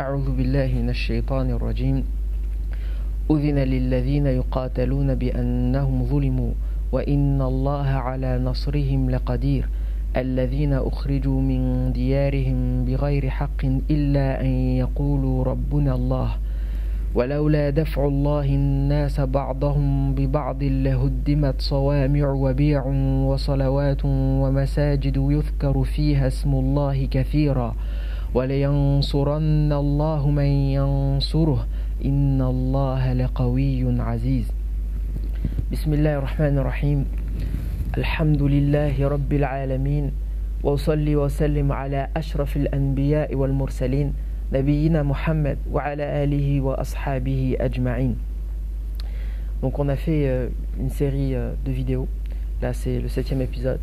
أعوذ بالله من الشيطان الرجيم أذن للذين يقاتلون بأنهم ظلموا وإن الله على نصرهم لقدير الذين أخرجوا من ديارهم بغير حق إلا أن يقولوا ربنا الله ولولا دفع الله الناس بعضهم ببعض لهدمت صوامع وبيع وصلوات ومساجد يذكر فيها اسم الله كثيرا ولينصرن الله من ينصره إن الله لقوي عزيز. بسم الله الرحمن الرحيم. الحمد لله رب العالمين وأصلي وسلم على أشرف الأنبياء والمرسلين نبينا Muhammad wa ala alihi wa ashabihi ajma'in. Donc on a fait une série de vidéos. Là c'est le 7e épisode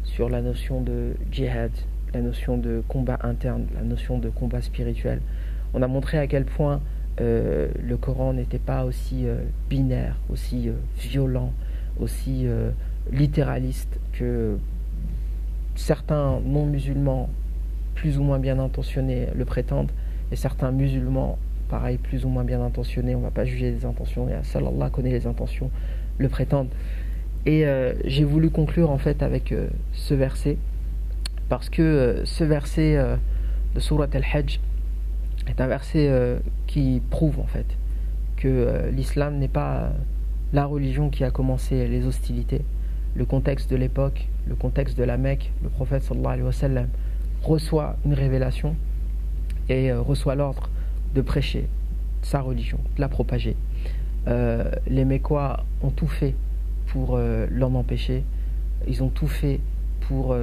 sur la notion de djihad, la notion de combat interne, la notion de combat spirituel. On a montré à quel point le Coran n'était pas aussi binaire, aussi violent, aussi littéraliste que certains non-musulmans plus ou moins bien intentionnés le prétendent, et certains musulmans, pareil, plus ou moins bien intentionnés, on ne va pas juger les intentions, et seul Allah connaît les intentions, le prétendent. Et j'ai voulu conclure en fait avec ce verset, parce que ce verset de Surat Al-Hajj est un verset qui prouve en fait que l'islam n'est pas la religion qui a commencé les hostilités. Le contexte de l'époque, le contexte de la Mecque, le prophète sallallahu alayhi wa sallam reçoit une révélation et reçoit l'ordre de prêcher sa religion, de la propager. Les Mécois ont tout fait pour l'en empêcher. Ils ont tout fait pour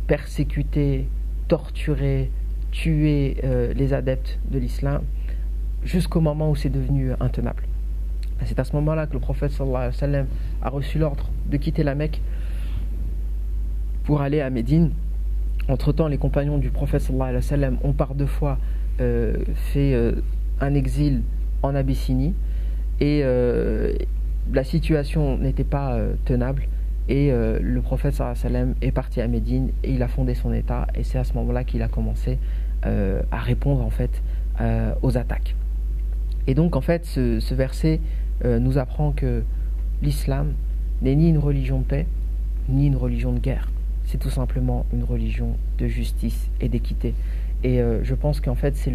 persécuter, torturer, tuer les adeptes de l'islam jusqu'au moment où c'est devenu intenable. C'est à ce moment-là que le prophète sallallahu alayhi wa sallam a reçu l'ordre de quitter la Mecque pour aller à Médine. Entre-temps, les compagnons du prophète sallallahu alayhi wa sallam ont par deux fois fait un exil en Abyssinie et la situation n'était pas tenable et le prophète sallallahu alayhi wa sallam est parti à Médine et il a fondé son état, et c'est à ce moment-là qu'il a commencé à répondre en fait aux attaques. Et donc en fait ce verset nous apprend que l'islam n'est ni une religion de paix ni une religion de guerre. C'est tout simplement une religion de justice et d'équité. Et je pense qu'en fait c'est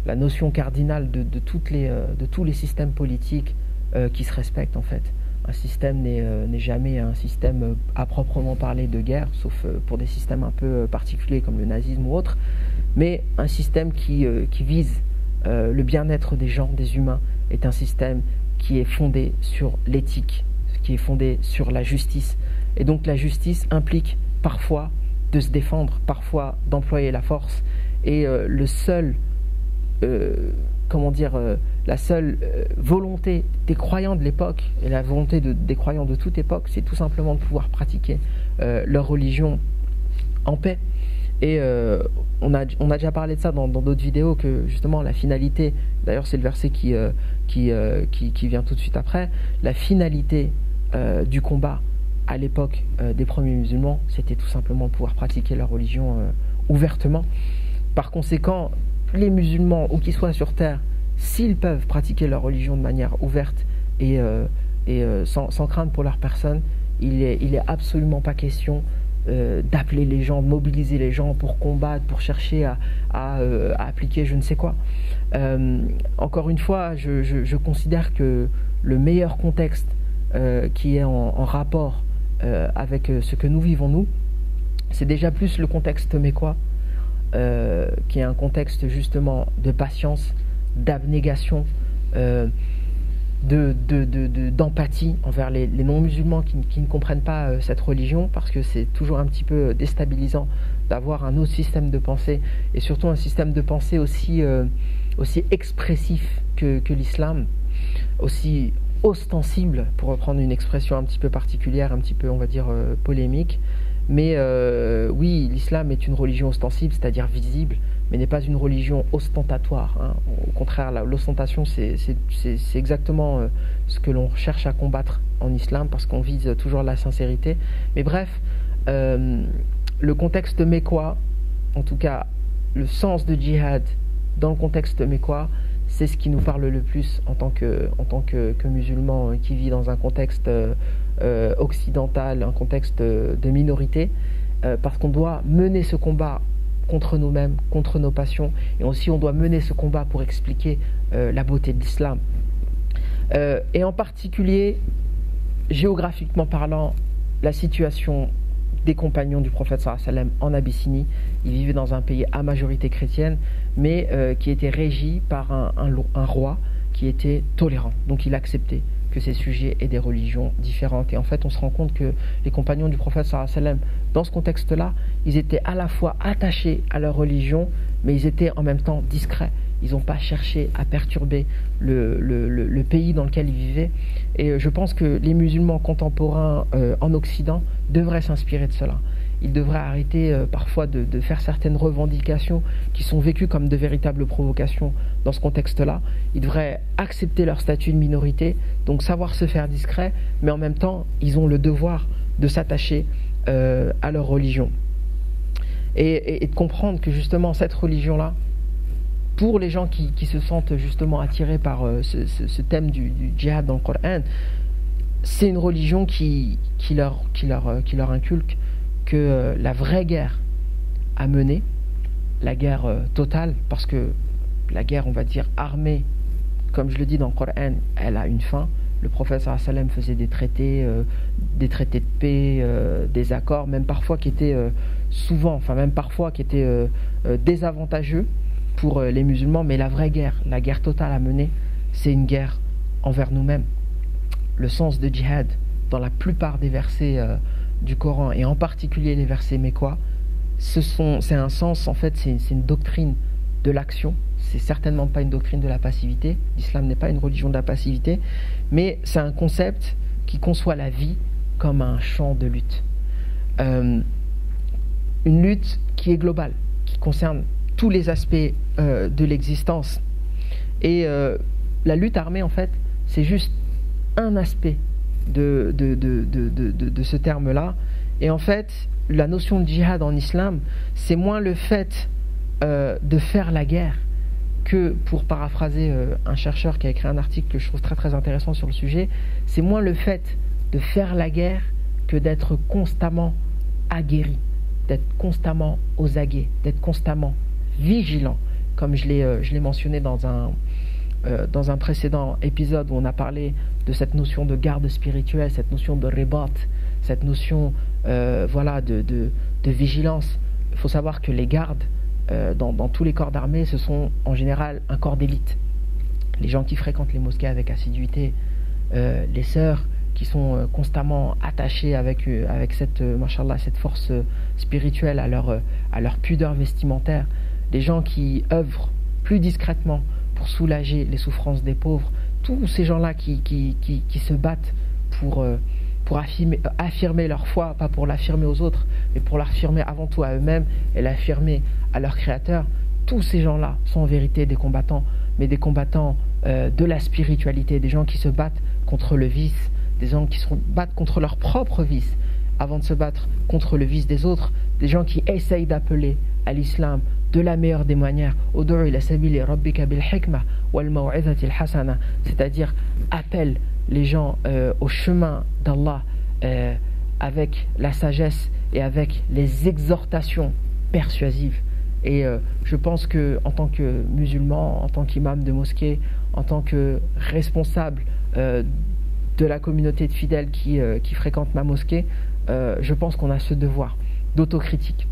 la notion cardinale de tous les systèmes politiques qui se respectent en fait. Un système n'est jamais un système à proprement parler de guerre, sauf pour des systèmes un peu particuliers comme le nazisme ou autre, mais un système qui vise le bien-être des gens, des humains, est un système qui est fondé sur l'éthique, qui est fondé sur la justice. Et donc la justice implique parfois de se défendre, parfois d'employer la force. Et la seule volonté des croyants de l'époque, et la volonté des croyants de toute époque, c'est tout simplement de pouvoir pratiquer leur religion en paix. Et on a déjà parlé de ça dans d'autres vidéos, que justement la finalité, d'ailleurs c'est le verset qui vient tout de suite après, la finalité du combat à l'époque des premiers musulmans, c'était tout simplement de pouvoir pratiquer leur religion ouvertement. Par conséquent, les musulmans, où qu'ils soient sur terre, s'ils peuvent pratiquer leur religion de manière ouverte et sans crainte pour leur personne, il est absolument pas question d'appeler les gens, de mobiliser les gens pour combattre, pour chercher à appliquer je ne sais quoi. Encore une fois, je considère que le meilleur contexte qui est en rapport avec ce que nous vivons nous, c'est déjà plus le contexte mécois, qui est un contexte justement de patience, d'abnégation, d'empathie envers les non-musulmans qui ne comprennent pas cette religion, parce que c'est toujours un petit peu déstabilisant d'avoir un autre système de pensée, et surtout un système de pensée aussi expressif que l'islam, aussi ostensible, pour reprendre une expression un petit peu particulière, un petit peu on va dire polémique. Mais oui, l'islam est une religion ostensible, c'est-à-dire visible, mais n'est pas une religion ostentatoire, hein. Au contraire, l'ostentation, c'est exactement ce que l'on cherche à combattre en islam, parce qu'on vise toujours la sincérité. Mais bref, le contexte mécois, en tout cas le sens de djihad dans le contexte mécois, c'est ce qui nous parle le plus en tant que musulman qui vit dans un contexte occidental, un contexte de minorité, parce qu'on doit mener ce combat contre nous-mêmes, contre nos passions, et aussi on doit mener ce combat pour expliquer la beauté de l'islam. Et en particulier, géographiquement parlant, la situation des compagnons du prophète sallallahu alayhi wa sallam en Abyssinie. Ils vivaient dans un pays à majorité chrétienne, mais qui était régi par un roi qui était tolérant. Donc il acceptait que ces sujets aient des religions différentes. Et en fait, on se rend compte que les compagnons du prophète sallallahu alayhi wa sallam, dans ce contexte-là, ils étaient à la fois attachés à leur religion, mais ils étaient en même temps discrets. Ils n'ont pas cherché à perturber le pays dans lequel ils vivaient. Et je pense que les musulmans contemporains en Occident devraient s'inspirer de cela. Ils devraient arrêter parfois de faire certaines revendications qui sont vécues comme de véritables provocations dans ce contexte-là. Ils devraient accepter leur statut de minorité, donc savoir se faire discret, mais en même temps, ils ont le devoir de s'attacher à leur religion. Et de comprendre que justement cette religion-là, pour les gens qui se sentent justement attirés par ce thème du djihad dans le Coran, c'est une religion qui leur inculque que la vraie guerre à mener, la guerre totale, parce que la guerre, on va dire, armée, comme je le dis dans le Coran, elle a une fin. Le prophète sallallahu alayhi wa sallam faisait des traités de paix, des accords, même parfois qui étaient désavantageux pour les musulmans, mais la vraie guerre, la guerre totale à mener, c'est une guerre envers nous-mêmes. Le sens de djihad, dans la plupart des versets du Coran, et en particulier les versets mécois, c'est un sens, en fait, c'est une doctrine de l'action. C'est certainement pas une doctrine de la passivité. L'islam n'est pas une religion de la passivité, mais c'est un concept qui conçoit la vie comme un champ de lutte. Une lutte qui est globale, qui concerne tous les aspects de l'existence. Et la lutte armée, en fait, c'est juste un aspect de ce terme-là. Et en fait, la notion de djihad en islam, c'est moins le fait de faire la guerre que, pour paraphraser un chercheur qui a écrit un article que je trouve très très intéressant sur le sujet, c'est moins le fait de faire la guerre que d'être constamment aguerri, d'être constamment aux aguets, d'être constamment vigilant, comme je l'ai mentionné dans un précédent épisode où on a parlé de cette notion de garde spirituelle, cette notion de ribat, cette notion de vigilance. Il faut savoir que les gardes dans tous les corps d'armée, ce sont en général un corps d'élite. Les gens qui fréquentent les mosquées avec assiduité, les sœurs qui sont constamment attachées avec cette force spirituelle à leur pudeur vestimentaire, les gens qui œuvrent plus discrètement pour soulager les souffrances des pauvres, tous ces gens-là qui se battent pour affirmer leur foi, pas pour l'affirmer aux autres, mais pour l'affirmer avant tout à eux-mêmes et l'affirmer à leur Créateur, tous ces gens-là sont en vérité des combattants, mais des combattants de la spiritualité, des gens qui se battent contre le vice, des gens qui se battent contre leur propre vice avant de se battre contre le vice des autres, des gens qui essayent d'appeler à l'islam de la meilleure des manières, c'est-à-dire appelle les gens au chemin d'Allah avec la sagesse et avec les exhortations persuasives. Et je pense que en tant que musulman, en tant qu'imam de mosquée, en tant que responsable de la communauté de fidèles qui fréquentent ma mosquée, je pense qu'on a ce devoir d'autocritique.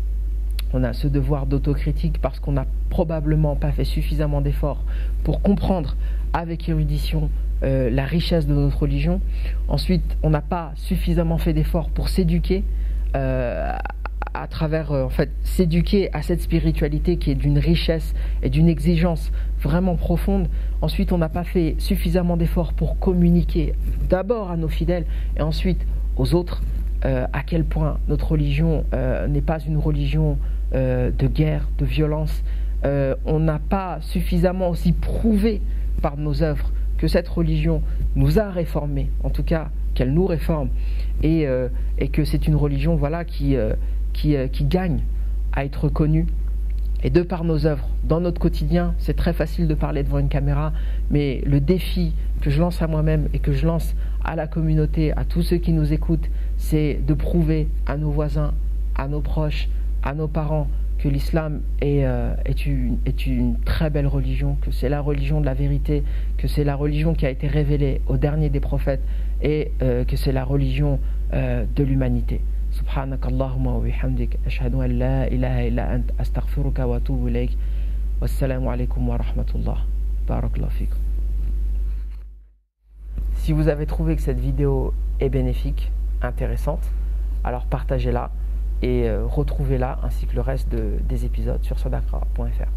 On a ce devoir d'autocritique parce qu'on n'a probablement pas fait suffisamment d'efforts pour comprendre avec érudition la richesse de notre religion. Ensuite, on n'a pas suffisamment fait d'efforts pour s'éduquer à travers, s'éduquer à cette spiritualité qui est d'une richesse et d'une exigence vraiment profonde. Ensuite, on n'a pas fait suffisamment d'efforts pour communiquer d'abord à nos fidèles et ensuite aux autres à quel point notre religion n'est pas une religion de guerre, de violence. On n'a pas suffisamment aussi prouvé par nos œuvres que cette religion nous a réformés, en tout cas qu'elle nous réforme, et que c'est une religion qui gagne à être connue Et de par nos œuvres, dans notre quotidien, c'est très facile de parler devant une caméra, mais le défi que je lance à moi-même et que je lance à la communauté, à tous ceux qui nous écoutent, c'est de prouver à nos voisins, à nos proches, à nos parents, que l'islam est une très belle religion, que c'est la religion de la vérité, que c'est la religion qui a été révélée au dernier des prophètes et que c'est la religion de l'humanité. سبحانك اللهم وبحمدك أشهد أن لا إله إلا أنت أستغفرك وأتوب إليك والسلام عليكم ورحمة الله بارك الله فيكم. Si vous avez trouvé que cette vidéo est bénéfique, intéressante, alors partagez-la et retrouvez-la ainsi que le reste des épisodes sur sodakra.fr.